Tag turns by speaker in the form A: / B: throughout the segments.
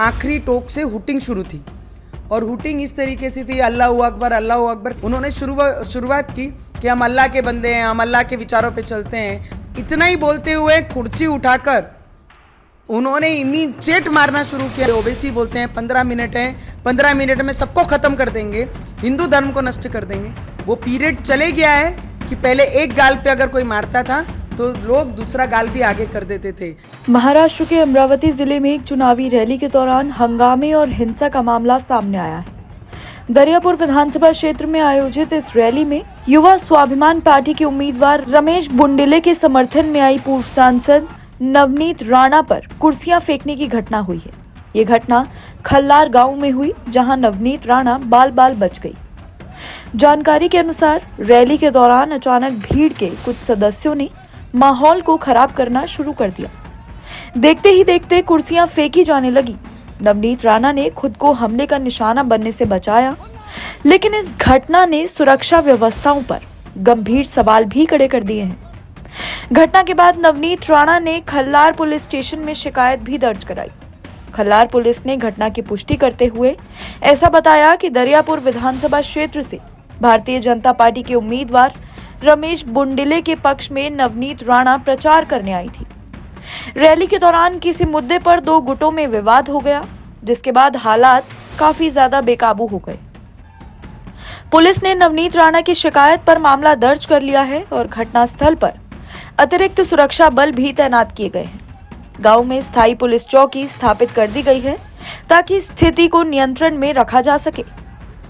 A: आखिरी टोक से हुटिंग शुरू थी और हुटिंग इस तरीके से थी, अल्लाह अकबर अल्लाह अकबर। उन्होंने शुरुआत की कि हम अल्लाह के बंदे हैं, हम अल्लाह के विचारों पे चलते हैं। इतना ही बोलते हुए कुर्सी उठाकर उन्होंने इमीडिएट मारना शुरू किया। ओवैसी बोलते हैं 15 मिनट है, 15 मिनट में सबको खत्म कर देंगे, हिंदू धर्म को नष्ट कर देंगे। वो पीरियड चले गया है कि पहले एक गाल पे अगर कोई मारता था तो लोग दूसरा गाल भी आगे कर देते थे।
B: महाराष्ट्र के अमरावती जिले में एक चुनावी रैली के दौरान हंगामे और हिंसा का मामला सामने आया है। दरियापुर विधानसभा क्षेत्र में आयोजित इस रैली में युवा स्वाभिमान पार्टी के उम्मीदवार रमेश बुंडेले के समर्थन में आई पूर्व सांसद नवनीत राणा पर कुर्सियां फेंकने की घटना हुई है। ये घटना खल्लार गांव में हुई, जहां नवनीत राणा बाल बाल बच गई। जानकारी के अनुसार रैली के दौरान अचानक भीड़ के कुछ सदस्यों ने माहौल को खराब करना शुरू कर दिया। देखते ही देखते कुर्सियां फेंकी जाने लगी। नवनीत राणा ने खुद को हमले का निशाना बनने से बचाया, लेकिन इस घटना ने सुरक्षा व्यवस्थाओं पर गंभीर सवाल भी खड़े कर दिए हैं। घटना के बाद नवनीत राणा ने खल्लार पुलिस स्टेशन में शिकायत भी दर्ज कराई। खल्लार पुलिस ने घटना की पुष्टि करते हुए ऐसा बताया कि दरियापुर विधानसभा क्षेत्र से भारतीय जनता पार्टी के उम्मीदवार रमेश बुंडेले के पक्ष में नवनीत राणा प्रचार करने आई थी। रैली के दौरान किसी मुद्दे पर दो गुटों में विवाद हो गया, जिसके बाद हालात काफी ज्यादा बेकाबू हो गए। पुलिस ने नवनीत राणा की शिकायत पर मामला दर्ज कर लिया है और घटनास्थल पर अतिरिक्त सुरक्षा बल भी तैनात किए गए हैं। गांव में स्थायी पुलिस चौकी स्थापित कर दी गई है ताकि स्थिति को नियंत्रण में रखा जा सके।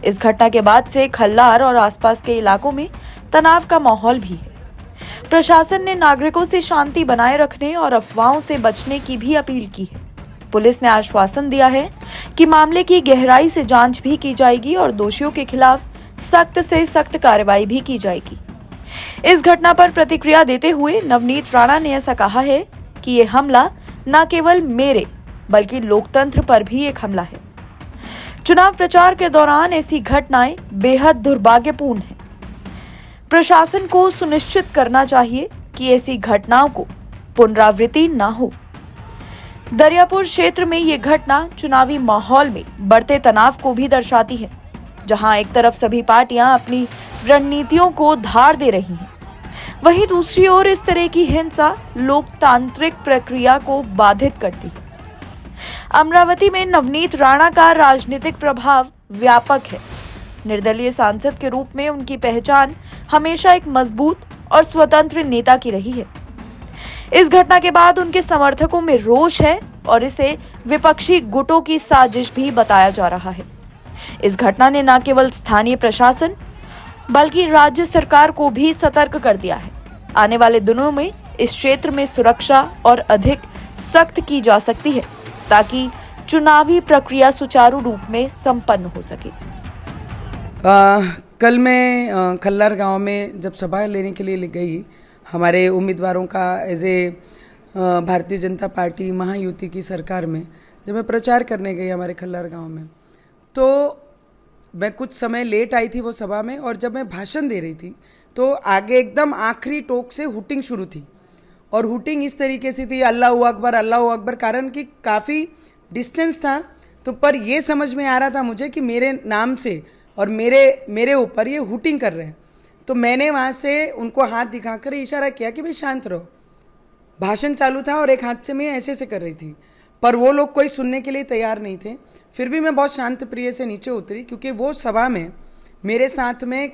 B: इस घटना के बाद से खल्लार और आसपास के इलाकों में तनाव का माहौल भी है। प्रशासन ने नागरिकों से शांति बनाए रखने और अफवाहों से बचने की भी अपील की है। पुलिस ने आश्वासन दिया है कि मामले की गहराई से जांच भी की जाएगी और दोषियों के खिलाफ सख्त से सख्त कार्रवाई भी की जाएगी। इस घटना पर प्रतिक्रिया देते हुए नवनीत राणा ने ऐसा कहा है कि ये हमला न केवल मेरे बल्कि लोकतंत्र पर भी एक हमला है। चुनाव प्रचार के दौरान ऐसी घटनाएं बेहद दुर्भाग्यपूर्ण हैं। प्रशासन को सुनिश्चित करना चाहिए कि ऐसी घटनाओं को पुनरावृत्ति न हो। दरियापुर क्षेत्र में ये घटना चुनावी माहौल में बढ़ते तनाव को भी दर्शाती है, जहां एक तरफ सभी पार्टियां अपनी रणनीतियों को धार दे रही हैं, वहीं दूसरी ओर इस तरह की हिंसा लोकतांत्रिक प्रक्रिया को बाधित करती है। अमरावती में नवनीत राणा का राजनीतिक प्रभाव व्यापक है। निर्दलीय सांसद के रूप में उनकी पहचान हमेशा एक मजबूत और स्वतंत्र नेता की रही है। इस घटना के बाद उनके समर्थकों में रोष है और इसे विपक्षी गुटों की साजिश भी बताया जा रहा है। इस घटना ने न केवल स्थानीय प्रशासन बल्कि राज्य सरकार को भी सतर्क कर दिया है। आने वाले दिनों में इस क्षेत्र में सुरक्षा और अधिक सख्त की जा सकती है ताकि चुनावी प्रक्रिया सुचारू रूप में संपन्न हो सके।
A: कल मैं खल्लार गांव में जब सभा लेने के लिए गई, हमारे उम्मीदवारों का as a Bharatiya Janata party Mahayuti की सरकार में जब मैं प्रचार करने गई हमारे खल्लार गांव में, तो मैं कुछ समय लेट आई थी वो सभा में। और जब मैं भाषण दे रही थी तो आगे एकदम आखिरी टोक से हुटिंग शुरू थी और हुटिंग इस तरीके से थी, अल्लाह अकबर, कारण कि काफ़ी डिस्टेंस था। तो पर ये समझ में आ रहा था मुझे कि मेरे नाम से और मेरे ऊपर ये हुटिंग कर रहे हैं। तो मैंने वहाँ से उनको हाथ दिखाकर इशारा किया कि भाई शांत रहो। भाषण चालू था और एक हाथ से मैं ऐसे कर रही थी, पर वो लोग कोई सुनने के लिए तैयार नहीं थे। फिर भी मैं बहुत शांत प्रिय से नीचे उतरी, क्योंकि वो सभा में मेरे साथ में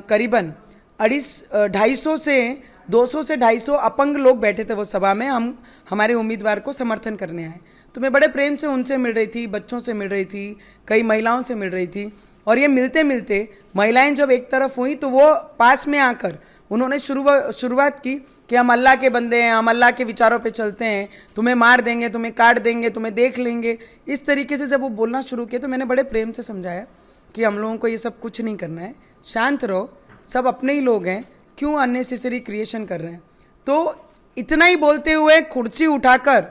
A: करीबन 250 से 250 अपंग लोग बैठे थे वो सभा में। हम हमारे उम्मीदवार को समर्थन करने आए, तो मैं बड़े प्रेम से उनसे मिल रही थी, बच्चों से मिल रही थी, कई महिलाओं से मिल रही थी। और ये मिलते मिलते महिलाएं जब एक तरफ हुई तो वो पास में आकर उन्होंने शुरुआत की कि हम अल्लाह के बंदे हैं, हम अल्लाह के विचारों पे चलते हैं, तुम्हें मार देंगे, तुम्हें काट देंगे, तुम्हें देख लेंगे। इस तरीके से जब वो बोलना शुरू किए तो मैंने बड़े प्रेम से समझाया कि हम लोगों को ये सब कुछ नहीं करना है, शांत रहो, सब अपने ही लोग हैं, क्यों अननेसेसरी क्रिएशन कर रहे हैं। तो इतना ही बोलते हुए कुर्सी उठाकर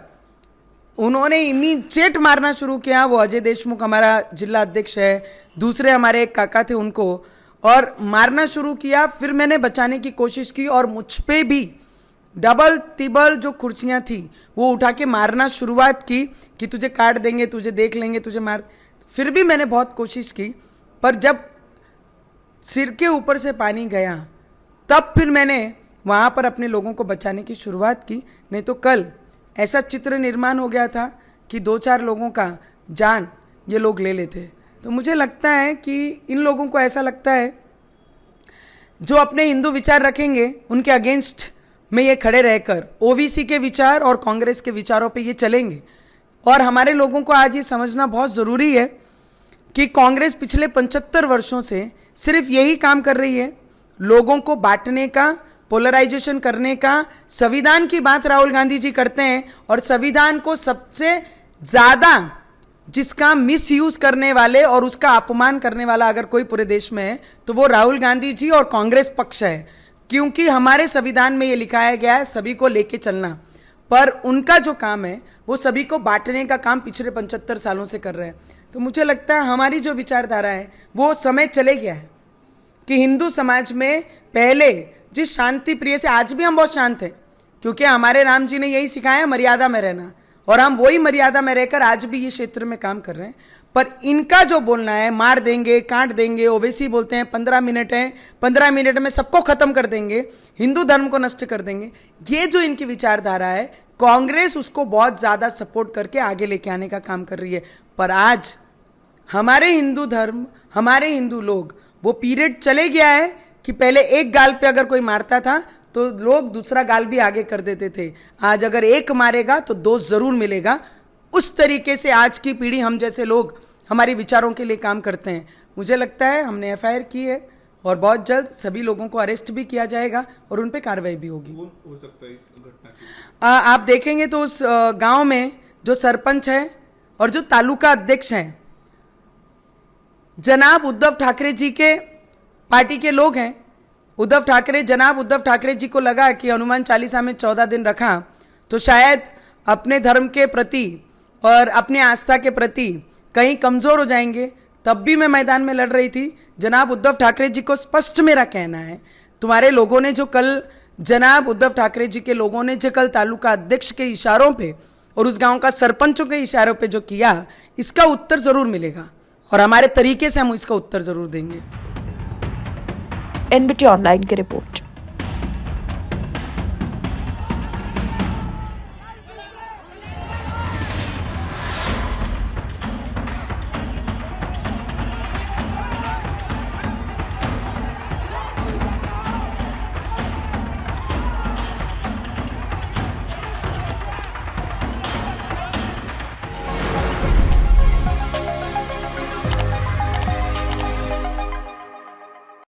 A: उन्होंने इमीडिएट मारना शुरू किया। वो अजय देशमुख हमारा जिला अध्यक्ष है, दूसरे हमारे एक काका थे उनको, और मारना शुरू किया। फिर मैंने बचाने की कोशिश की और मुझ पे भी डबल तिबल जो कुर्सियां थी वो उठा के मारना शुरुआत की कि तुझे काट देंगे, तुझे देख लेंगे, तुझे मार। फिर भी मैंने बहुत कोशिश की, पर जब सिर के ऊपर से पानी गया तब फिर मैंने वहाँ पर अपने लोगों को बचाने की शुरुआत की। नहीं तो कल ऐसा चित्र निर्माण हो गया था कि 2-4 लोगों का जान ये लोग ले लेते। तो मुझे लगता है कि इन लोगों को ऐसा लगता है जो अपने हिंदू विचार रखेंगे उनके अगेंस्ट में ये खड़े रहकर ओबीसी के विचार और कांग्रेस के विचारों पे ये चलेंगे। और हमारे लोगों को आज ये समझना बहुत ज़रूरी है कि कांग्रेस पिछले 75 वर्षों से सिर्फ यही काम कर रही है, लोगों को बांटने का, पोलराइजेशन करने का। संविधान की बात राहुल गांधी जी करते हैं और संविधान को सबसे ज़्यादा जिसका मिसयूज करने वाले और उसका अपमान करने वाला अगर कोई पूरे देश में है तो वो राहुल गांधी जी और कांग्रेस पक्ष है। क्योंकि हमारे संविधान में ये लिखाया गया है सभी को लेके चलना, पर उनका जो काम है वो सभी को बांटने का काम पिछले 75 सालों से कर रहे हैं। तो मुझे लगता है हमारी जो विचारधारा है वो समय चले गया है कि हिंदू समाज में पहले जिस शांति प्रिय से, आज भी हम बहुत शांत हैं क्योंकि हमारे राम जी ने यही सिखाया मर्यादा में रहना, और हम वही मर्यादा में रहकर आज भी ये क्षेत्र में काम कर रहे हैं। पर इनका जो बोलना है मार देंगे, काट देंगे, ओवैसी बोलते हैं 15 मिनट है, 15 मिनट में सबको खत्म कर देंगे, हिंदू धर्म को नष्ट कर देंगे, ये जो इनकी विचारधारा है कांग्रेस उसको बहुत ज़्यादा सपोर्ट करके आगे लेके आने का काम कर रही है। पर आज हमारे हिंदू धर्म, हमारे हिंदू लोग, वो पीरियड चले गया है कि पहले एक गाल पे अगर कोई मारता था तो लोग दूसरा गाल भी आगे कर देते थे। आज अगर एक मारेगा तो 2 जरूर मिलेगा। उस तरीके से आज की पीढ़ी, हम जैसे लोग हमारे विचारों के लिए काम करते हैं। मुझे लगता है हमने एफआईआर की है और बहुत जल्द सभी लोगों को अरेस्ट भी किया जाएगा और उन पे कार्रवाई भी होगी।
C: कौन हो सकता है इस घटना के?
A: आप देखेंगे तो उस गांव में जो सरपंच है और जो तालुका अध्यक्ष हैं जनाब उद्धव ठाकरे जी के पार्टी के लोग हैं। जनाब उद्धव ठाकरे जी को लगा कि हनुमान चालीसा में 14 दिन रखा तो शायद अपने धर्म के प्रति और अपने आस्था के प्रति कहीं कमज़ोर हो जाएंगे। तब भी मैं मैदान में लड़ रही थी। जनाब उद्धव ठाकरे जी को स्पष्ट मेरा कहना है, तुम्हारे लोगों ने जो कल, जनाब उद्धव ठाकरे जी के लोगों ने जो कल तालुका अध्यक्ष के इशारों पे और उस गांव का सरपंचों के इशारों पे जो किया, इसका उत्तर ज़रूर मिलेगा और हमारे तरीके से हम इसका उत्तर ज़रूर देंगे।
B: एनबीटी ऑनलाइन की रिपोर्ट।